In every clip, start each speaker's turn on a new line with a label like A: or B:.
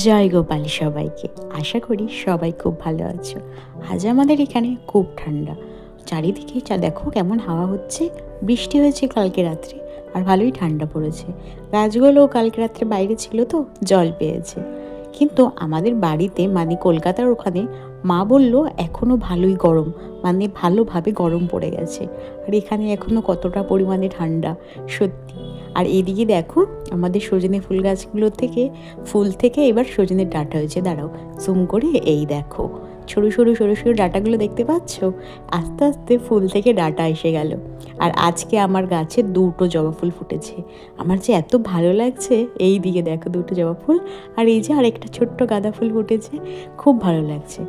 A: জয় গোপাল সবাইকে। আশা করি সবাই খুব ভালো আছো। আজ আমাদের এখানে খুব ঠান্ডা, চারিদিকে দেখো কেমন হাওয়া হচ্ছে। বৃষ্টি হয়েছে কালকে রাত্রে আর ভালোই ঠান্ডা পড়েছে। গাছগুলোও কালকে রাত্রে বাইরে ছিল তো জল পেয়েছে। কিন্তু আমাদের বাড়িতে মানে কলকাতার ওখানে মা বলল এখনও ভালোই গরম, মানে ভালোভাবে গরম পড়ে গেছে। আর এখানে এখনও কতটা পরিমাণে ঠান্ডা, সত্যি। আর এদিকে দেখো আমাদের সজনে ফুল গাছগুলো থেকে ফুল থেকে এবার সজনের ডাঁটা হয়েছে। দাঁড়াও জুম করে, এই দেখো সরু সরু সরু সরু ডাঁটাগুলো দেখতে পাচ্ছ? আস্তে আস্তে ফুল থেকে ডাঁটা এসে গেল। আর আজকে আমার গাছে 2টো জবা ফুল ফুটেছে। আমার যে এত ভালো লাগছে। এই দিকে দেখো 2টো জবা ফুল, আর এই যে আরেকটা ছোট্ট গাঁদা ফুল ফুটেছে। খুব ভালো লাগছে।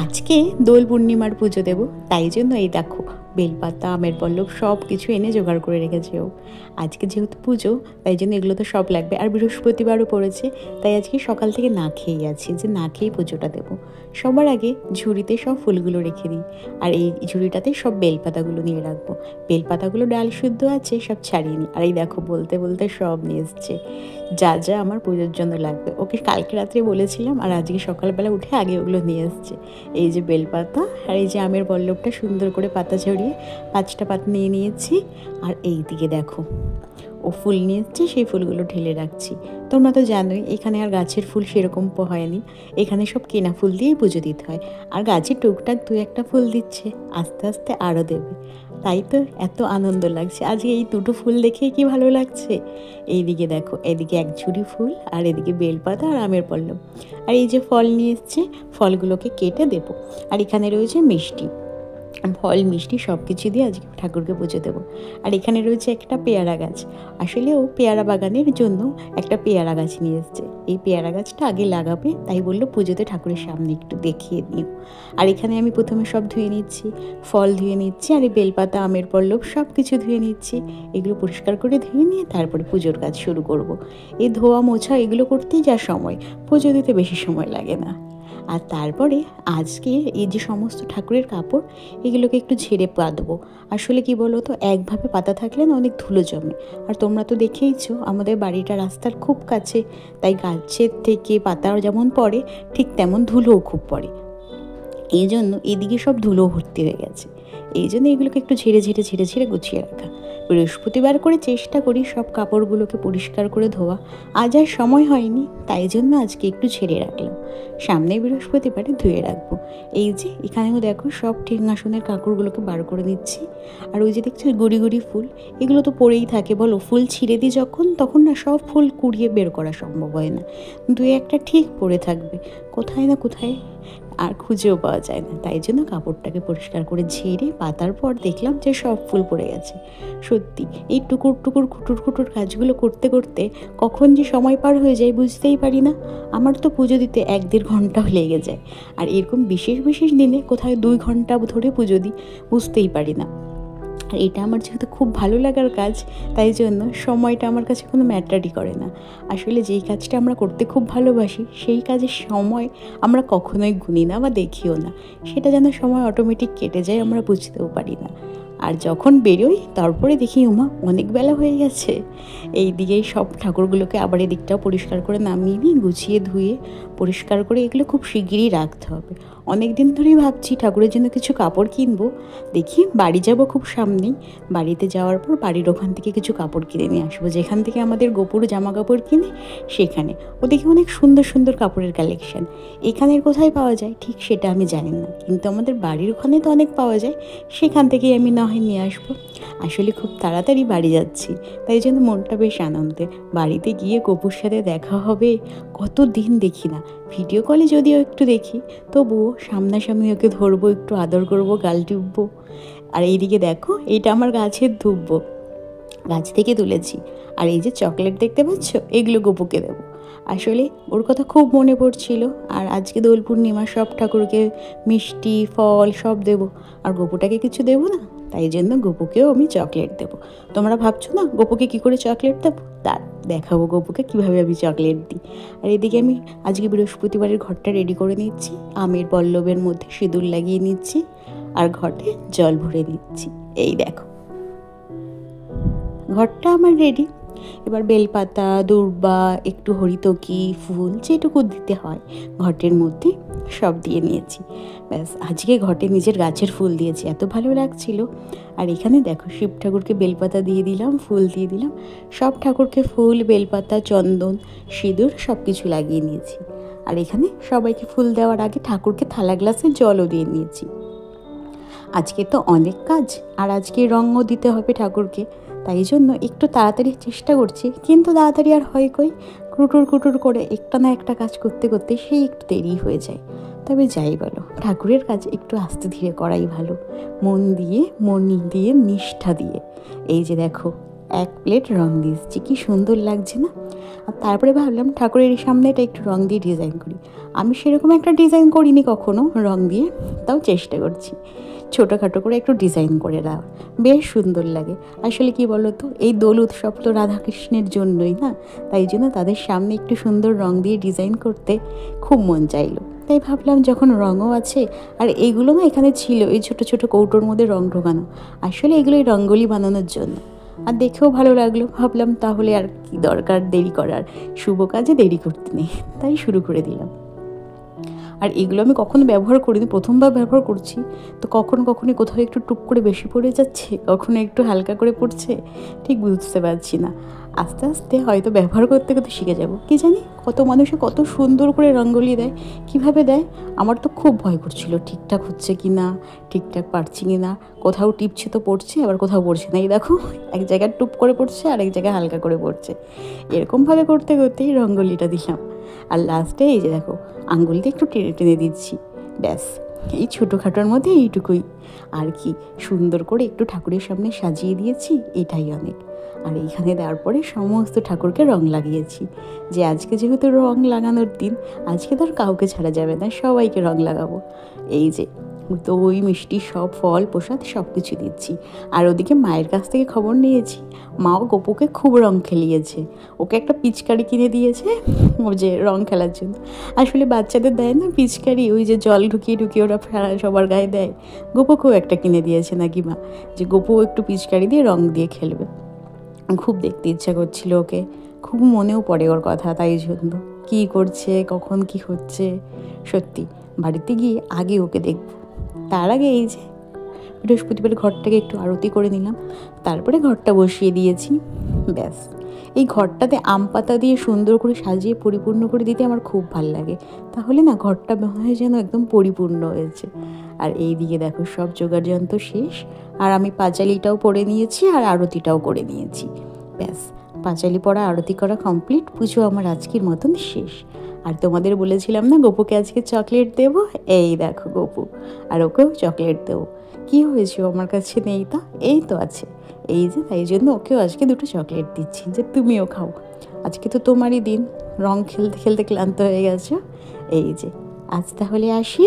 A: আজকে দোল পূর্ণিমার পুজো দেব, তাই জন্য এই দেখো বেলপাতা, আমের পল্লব সব কিছু এনে জোগাড় করে রেখেছে ও। আজকে যেহেতু পুজো তাই জন্য এগুলো তো সব লাগবে। আর বৃহস্পতিবারও পড়েছে, তাই আজকে সকাল থেকে না খেয়েই আছি, যে না খেয়েই পুজোটা দেবো। সবার আগে ঝুড়িতে সব ফুলগুলো রেখে দিই, আর এই ঝুড়িটাতে সব বেলপাতাগুলো নিয়ে রাখবো। বেলপাতাগুলো ডাল শুদ্ধ আছে, সব ছাড়িয়ে নিই। আর এই দেখো বলতে বলতে সব নিয়ে এসছে, যা যা আমার পুজোর জন্য লাগবে। ওকে কালকে রাত্রে বলেছিলাম, আর আজকে সকালবেলা উঠে আগে ওগুলো নিয়ে এসছে। এই যে বেলপাতা, আর এই যে আমের পল্লবটা সুন্দর করে পাতা ছড়িয়ে 5টা পাতা নিয়ে নিয়েছি। আর এই দিকে দেখো ও ফুল নিয়ে এসছে, সেই ফুলগুলো ঢেলে রাখছি। তোমরা তো জানোই এখানে আর গাছের ফুল সেরকম হয়নি, এখানে সব কেনা ফুল দিয়েই পুজো দিতে হয়। আর গাছে টুকটাক 2-1টা ফুল দিচ্ছে, আস্তে আস্তে আরও দেবে। তাই তো এত আনন্দ লাগছে আজকে। এই 2টো ফুল দেখেই কি ভালো লাগছে। এইদিকে দেখো, এদিকে 1 ঝুড়ি ফুল, আর এদিকে বেলপাতা আর আমের পল্লব। আর এই যে ফল নিয়ে এসছে, ফলগুলোকে কেটে দেবো। আর এখানে রয়েছে মিষ্টি, ফল মিষ্টি সব কিছু দিয়ে আজকে ঠাকুরকে পুজো দেবো। আর এখানে রয়েছে একটা পেয়ারা গাছ। আসলে ও পেয়ারা বাগানের জন্য একটা পেয়ারা গাছ নিয়ে এসছে। এই পেয়ারা গাছটা আগে লাগাবে, তাই বললো পুজোতে ঠাকুরের সামনে একটু দেখিয়ে দিও। আর এখানে আমি প্রথমে সব ধুয়ে নিচ্ছি, ফল ধুয়ে নিচ্ছি, আর এই বেলপাতা, আমের পল্লব সব কিছু ধুয়ে নিচ্ছি। এগুলো পরিষ্কার করে ধুয়ে নিয়ে তারপরে পুজোর কাজ শুরু করব। এই ধোয়া মোছা এগুলো করতেই যা সময়, পুজো দিতে বেশি সময় লাগে না। আর তারপরে আজকে এই যে সমস্ত ঠাকুরের কাপড়, এগুলোকে একটু ঝেড়ে পাতবো। আসলে কি বলো তো, একভাবে পাতা থাকলে না অনেক ধুলো জমে। আর তোমরা তো দেখেইছো আমাদের বাড়িটা রাস্তার খুব কাছে, তাই গাছের থেকে পাতা যেমন পড়ে ঠিক তেমন ধুলোও খুব পড়ে। এই জন্য এদিকে সব ধুলো ভর্তি হয়ে গেছে। এই জন্য এগুলোকে একটু ঝেড়ে ঝেড়ে ঝেড়ে ঝেড়ে গুছিয়ে রাখা। বৃহস্পতিবার করে চেষ্টা করি সব কাপড়গুলোকে পরিষ্কার করে ধোয়া। আজ আর সময় হয়নি, তাই জন্য আজকে একটু ঝেড়ে রাখলাম। সামনে বৃহস্পতিবারে ধুয়ে রাখবো। এই যে এখানেও দেখো সব ঠিঙ্গাসনের কাপড়গুলোকে বার করে নিচ্ছি। আর ওই যে দেখছি গুড়ি গুড়ি ফুল, এগুলো তো পড়েই থাকে বলো। ফুল ছিঁড়ে দিই যখন, তখন না সব ফুল কুড়িয়ে বের করা সম্ভব হয় না, 2-1টা ঠিক পড়ে থাকবে কোথায় না কোথায়, আর খুঁজেও পাওয়া যায় না। তাই জন্য কাপড়টাকে পরিষ্কার করে ঝেড়ে পাতার পর দেখলাম যে সব ফুল পড়ে গেছে। সত্যি এই টুকুর টুকুর খুটুর খুটুর কাজগুলো করতে করতে কখন যে সময় পার হয়ে যায় বুঝতেই পারি না। আমার তো পুজো দিতে 1-1.5 ঘন্টাও লেগে যায়। আর এরকম বিশেষ বিশেষ দিনে কোথায় 2 ঘন্টা ধরে পুজো দিই, বুঝতেই পারি না। আর এটা আমার যেহেতু খুব ভালো লাগার কাজ, তাই জন্য সময়টা আমার কাছে কোনো ম্যাটারই করে না। আসলে যেই কাজটা আমরা করতে খুব ভালোবাসি, সেই কাজের সময় আমরা কখনোই গুনি না বা দেখিও না। সেটা যেন সময় অটোমেটিক কেটে যায়, আমরা বুঝতেও পারি না। আর যখন বেরোই তারপরে দেখি ওমা অনেক বেলা হয়ে গেছে। এই দিকেই সব ঠাকুরগুলোকে আবার এদিকটাও পরিষ্কার করে নামিয়ে নিই, গুছিয়ে ধুয়ে পরিষ্কার করে এগুলো খুব শিগগিরই রাখতে হবে। অনেক দিন ধরেই ভাবছি ঠাকুরের জন্য কিছু কাপড় কিনবো। দেখি বাড়ি যাব খুব সামনেই, বাড়িতে যাওয়ার পর বাড়ির ওখান থেকে কিছু কাপড় কিনে নিয়ে আসবো। যেখান থেকে আমাদের গোপুর জামা কাপড় কিনে, সেখানে ও দেখি অনেক সুন্দর সুন্দর কাপড়ের কালেকশন। এখানের কোথায় পাওয়া যায় ঠিক সেটা আমি জানি না, কিন্তু আমাদের বাড়ির ওখানে তো অনেক পাওয়া যায়, সেখান থেকেই আমি না হয় নিয়ে আসবো। আসলে খুব তাড়াতাড়ি বাড়ি যাচ্ছি, তাই জন্য মনটা বেশ আনন্দে। বাড়িতে গিয়ে গোপুর সাথে দেখা হবে, কত দিন দেখি না। ভিডিও কলে যদিও একটু দেখি, তবুও সামনাসামনি ওকে ধরবো, একটু আদর করবো, গাল টিপবো। আর এইদিকে দেখো এইটা আমার গাছের ধুব্বো, গাছ থেকে তুলেছি। আর এই যে চকলেট দেখতে পাচ্ছ, এগুলো গোপুকে দেবো। আসলে ওর কথা খুব মনে পড়ছিল। আর আজকে দোল পূর্ণিমা, সব ঠাকুরকে মিষ্টি ফল সব দেবো, আর গোপুটাকে কিছু দেবো না, তাই জন্য গোপুকেও আমি চকলেট দেবো। তোমরা ভাবছো না গোপুকে কী করে চকলেট দেবো? তার দেখাবো গোপুকে কীভাবে আমি চকলেট দিই। আর এদিকে আমি আজকে বৃহস্পতিবারের ঘরটা রেডি করে নিচ্ছি, আমের পল্লবের মধ্যে সিঁদুর লাগিয়ে নিচ্ছি, আর ঘটে জল ভরে নিচ্ছি। এই দেখো ঘরটা আমার রেডি। এবার বেলপাতা, দূর্বা, একটু হরিতকি ফুল যেটুকু দিতে হয় ঘটের মধ্যে সব দিয়ে নিয়েছি। ব্যাস আজকে ঘটে নিজের গাছের ফুল দিয়েছি, এত ভালো লাগছিল। আর এখানে দেখো শিব ঠাকুরকে বেলপাতা দিয়ে দিলাম, ফুল দিয়ে দিলাম, সব ঠাকুরকে ফুল, বেলপাতা, চন্দন, সিঁদুর সব কিছু লাগিয়ে নিয়েছি। আর এখানে সবাইকে ফুল দেওয়ার আগে ঠাকুরকে থালা গ্লাসে জলও দিয়ে নিয়েছি। আজকে তো অনেক কাজ, আর আজকে রঙও দিতে হবে ঠাকুরকে, তাই জন্য একটু তাড়াতাড়ি চেষ্টা করছি, কিন্তু তাড়াতাড়ি আর হয় কই, কুটুর কুটুর করে একটা না একটা কাজ করতে করতে সেই একটু দেরি হয়ে যায়। তবে যাই বলো, ঠাকুরের কাজ একটু আস্তে ধীরে করাই ভালো, মন দিয়ে নিষ্ঠা দিয়ে। এই যে দেখো 1 প্লেট রং দিয়েছি, কি সুন্দর লাগছে না? আর তারপরে ভাবলাম ঠাকুরের সামনে এটা একটু রং দিয়ে ডিজাইন করি। আমি সেরকম একটা ডিজাইন করিনি কখনো রং দিয়ে, তাও চেষ্টা করছি ছোটোখাটো করে একটু ডিজাইন করে দেওয়া, বেশ সুন্দর লাগে। আসলে কি বলো তো, এই দোল উৎসব তো রাধাকৃষ্ণের জন্যই না, তাই জন্য তাদের সামনে একটু সুন্দর রং দিয়ে ডিজাইন করতে খুব মন চাইলো। তাই ভাবলাম যখন রঙও আছে, আর এইগুলো না এখানে ছিল এই ছোটো ছোটো কৌটোর মধ্যে রং ঢোকানো, আসলে এগুলো এই রঙ্গোলি বানানোর জন্য। আর দেখেও ভালো লাগলো, ভাবলাম তাহলে আর কি দরকার দেরি করার, শুভ কাজে দেরি করতে নেই, তাই শুরু করে দিলাম। আর এগুলো আমি কখনো ব্যবহার করিনি, প্রথমবার ব্যবহার করছি, তো কখনো কোথাও একটু টুক করে বেশি পড়ে যাচ্ছে, কখনো একটু হালকা করে পড়ছে, ঠিক বুঝতে পারছি না। আস্তে আস্তে হয়তো ব্যবহার করতে করতে শিখে যাব, কি জানি কত মানুষে কত সুন্দর করে রঙ্গোলি দেয়, কিভাবে দেয়। আমার তো খুব ভয় করছিল ঠিকঠাক হচ্ছে কি না, ঠিকঠাক পারছি কি না, কোথাও টিপছে তো পড়ছে, আবার কোথাও পড়ছে না। এই দেখো এক জায়গায় টুপ করে পড়ছে, আর এক জায়গায় হালকা করে পড়ছে, এরকমভাবে করতে করতেই রঙ্গোলিটা দিলাম। আর লাস্টে এই যে দেখো আঙ্গুল দিয়ে একটু টেনে টেনে দিচ্ছি, ব্যাস এই ছোটোখাটোর মধ্যে এইটুকুই। আর কি সুন্দর করে একটু ঠাকুরের সামনে সাজিয়ে দিয়েছি, এটাই অনেক। আর এইখানে দেওয়ার পরে সমস্ত ঠাকুরকে রং লাগিয়েছি, যে আজকে যেহেতু রং লাগানোর দিন, আজকে তো আর কাউকে ছাড়া যাবে না, সবাইকে রং লাগাবো। এই যে দই মিষ্টি সব ফল প্রসাদ সব কিছু দিচ্ছি। আর ওদিকে মায়ের কাছ থেকে খবর নিয়েছি, মাও গোপুকে খুব রং খেলিয়েছে, ওকে একটা পিচকারি কিনে দিয়েছে ও যে রং খেলার জন্য। আসলে বাচ্চাদের দেয় না পিচকারি, ওই যে জল ঢুকিয়ে ঢুকিয়ে ওরা সবার গায়ে দেয়, গোপুকেও একটা কিনে দিয়েছে নাকি মা, যে গোপু একটু পিচকারি দিয়ে রং দিয়ে খেলবে। খুব দেখতে ইচ্ছা করছিল ওকে, খুব মনেও পড়ে ওর কথা, তাই জন্য কী করছে কখন কি হচ্ছে, সত্যি বাড়িতে গিয়ে আগে ওকে দেখব। তার আগে এই যে বৃহস্পতিবার ঘরটাকে একটু আরতি করে নিলাম, তারপরে ঘরটা বসিয়ে দিয়েছি। ব্যাস এই ঘরটাতে আম পাতা দিয়ে সুন্দর করে সাজিয়ে পরিপূর্ণ করে দিতে আমার খুব ভাল লাগে, তাহলে না ঘরটা মনে হয় যেন একদম পরিপূর্ণ হয়েছে। আর এই দিকে দেখো সব জোগাড় যন্ত্র শেষ, আর আমি পাঁচালিটাও পরে নিয়েছি আর আরতিটাও করে নিয়েছি। ব্যাস পাঁচালি পড়া আরতি করা কমপ্লিট, পুজো আমার আজকের মতন শেষ। আর তোমাদের বলেছিলাম না গোপুকে আজকে চকলেট দেবো, এই দেখো গোপু, আর ওকেও চকলেট দেবো। কী হয়েছে আমার কাছে নেই তা, এই তো আছে, এই যে তাই জন্য ওকেও আজকে 2টো চকলেট দিচ্ছি, যে তুমিও খাও, আজকে তো তোমারই দিন, রং খেলতে খেলতে ক্লান্ত হয়ে গেছো। এই যে আজ তাহলে আসি।